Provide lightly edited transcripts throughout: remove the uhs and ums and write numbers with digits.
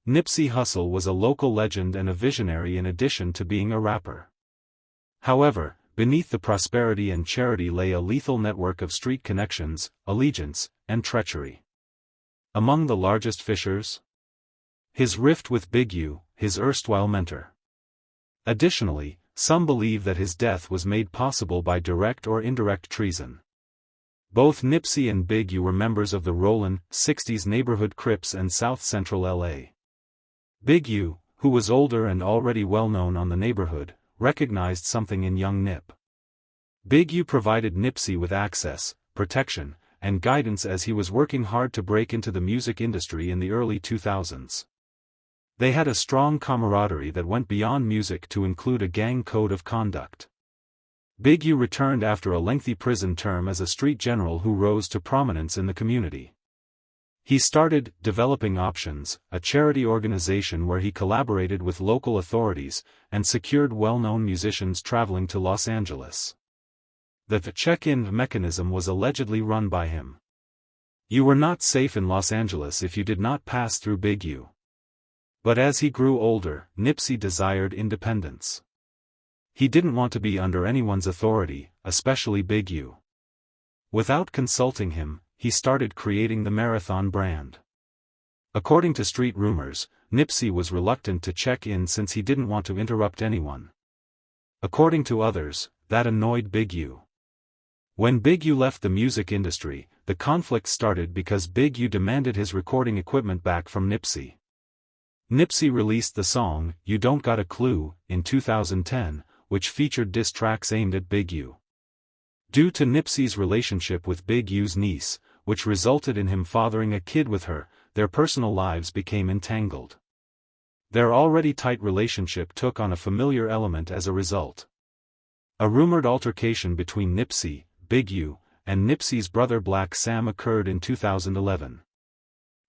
Nipsey Hussle was a local legend and a visionary in addition to being a rapper. However, beneath the prosperity and charity lay a lethal network of street connections, allegiance, and treachery. Among the largest fissures? His rift with Big U, his erstwhile mentor. Additionally, some believe that his death was made possible by direct or indirect treason. Both Nipsey and Big U were members of the Rollin' 60s neighborhood Crips and South Central LA. Big U, who was older and already well known on the neighborhood, recognized something in young Nip. Big U provided Nipsey with access, protection, and guidance as he was working hard to break into the music industry in the early 2000s. They had a strong camaraderie that went beyond music to include a gang code of conduct. Big U returned after a lengthy prison term as a street general who rose to prominence in the community. He started Developing Options, a charity organization where he collaborated with local authorities and secured well-known musicians traveling to Los Angeles. The check-in mechanism was allegedly run by him. You were not safe in Los Angeles if you did not pass through Big U. But as he grew older, Nipsey desired independence. He didn't want to be under anyone's authority, especially Big U. Without consulting him, he started creating the Marathon brand. According to street rumors, Nipsey was reluctant to check in since he didn't want to interrupt anyone. According to others, that annoyed Big U. When Big U left the music industry, the conflict started because Big U demanded his recording equipment back from Nipsey. Nipsey released the song, You Don't Got a Clue, in 2010, which featured diss tracks aimed at Big U. Due to Nipsey's relationship with Big U's niece, which resulted in him fathering a kid with her, their personal lives became entangled. Their already tight relationship took on a familiar element as a result. A rumored altercation between Nipsey, Big U, and Nipsey's brother Blacc Sam occurred in 2011.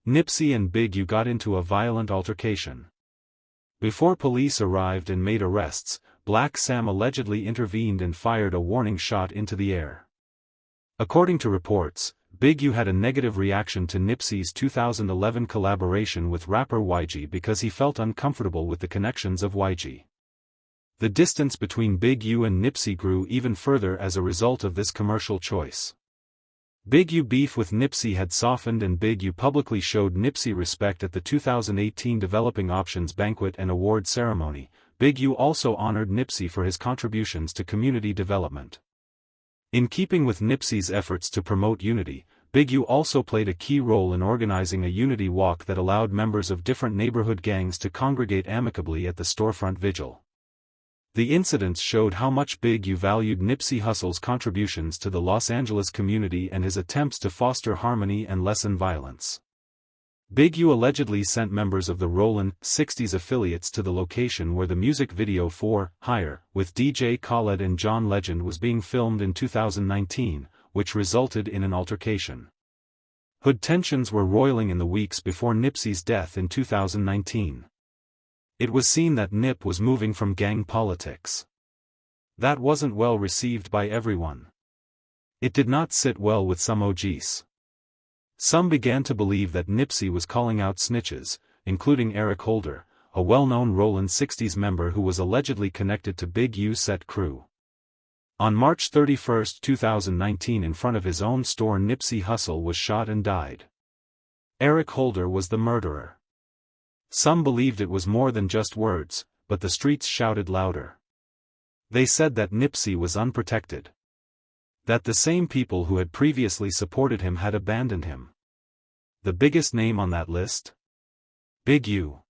Nipsey and Big U got into a violent altercation. Before police arrived and made arrests, Blacc Sam allegedly intervened and fired a warning shot into the air. According to reports, Big U had a negative reaction to Nipsey's 2011 collaboration with rapper YG because he felt uncomfortable with the connections of YG. The distance between Big U and Nipsey grew even further as a result of this commercial choice. Big U beef with Nipsey had softened and Big U publicly showed Nipsey respect at the 2018 Developing Options banquet and award ceremony. Big U also honored Nipsey for his contributions to community development. In keeping with Nipsey's efforts to promote unity, Big U also played a key role in organizing a unity walk that allowed members of different neighborhood gangs to congregate amicably at the storefront vigil. The incidents showed how much Big U valued Nipsey Hussle's contributions to the Los Angeles community and his attempts to foster harmony and lessen violence. Big U allegedly sent members of the Rollin' 60s affiliates to the location where the music video for Higher, with DJ Khaled and John Legend was being filmed in 2019, which resulted in an altercation. Hood tensions were roiling in the weeks before Nipsey's death in 2019. It was seen that Nip was moving from gang politics. That wasn't well received by everyone. It did not sit well with some OGs. Some began to believe that Nipsey was calling out snitches, including Eric Holder, a well-known Rollin' 60s member who was allegedly connected to Big U's set crew. On March 31, 2019, in front of his own store, Nipsey Hussle was shot and died. Eric Holder was the murderer. Some believed it was more than just words, but the streets shouted louder. They said that Nipsey was unprotected. That the same people who had previously supported him had abandoned him. The biggest name on that list? Big U.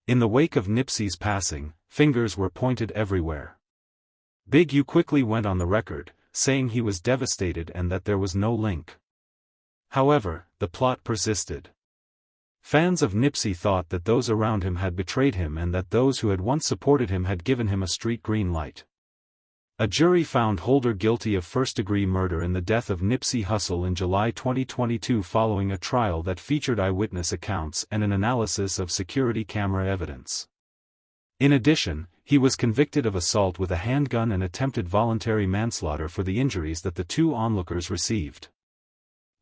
In the wake of Nipsey's passing, fingers were pointed everywhere. Big U quickly went on the record, saying he was devastated and that there was no link. However, the plot persisted. Fans of Nipsey thought that those around him had betrayed him and that those who had once supported him had given him a street green light. A jury found Holder guilty of first-degree murder in the death of Nipsey Hussle in July 2022 following a trial that featured eyewitness accounts and an analysis of security camera evidence. In addition, he was convicted of assault with a handgun and attempted voluntary manslaughter for the injuries that the two onlookers received.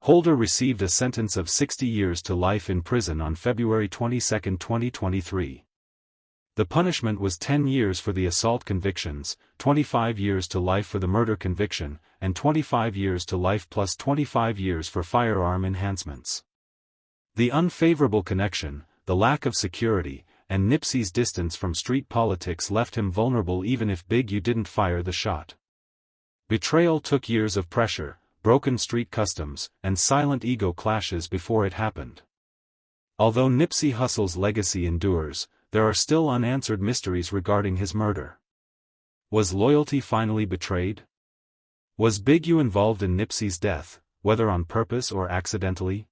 Holder received a sentence of 60 years to life in prison on February 22, 2023. The punishment was 10 years for the assault convictions, 25 years to life for the murder conviction, and 25 years to life plus 25 years for firearm enhancements. The unfavorable connection, the lack of security, and Nipsey's distance from street politics left him vulnerable even if Big U didn't fire the shot. Betrayal took years of pressure, broken street customs, and silent ego clashes before it happened. Although Nipsey Hussle's legacy endures, there are still unanswered mysteries regarding his murder. Was loyalty finally betrayed? Was Big U involved in Nipsey's death, whether on purpose or accidentally?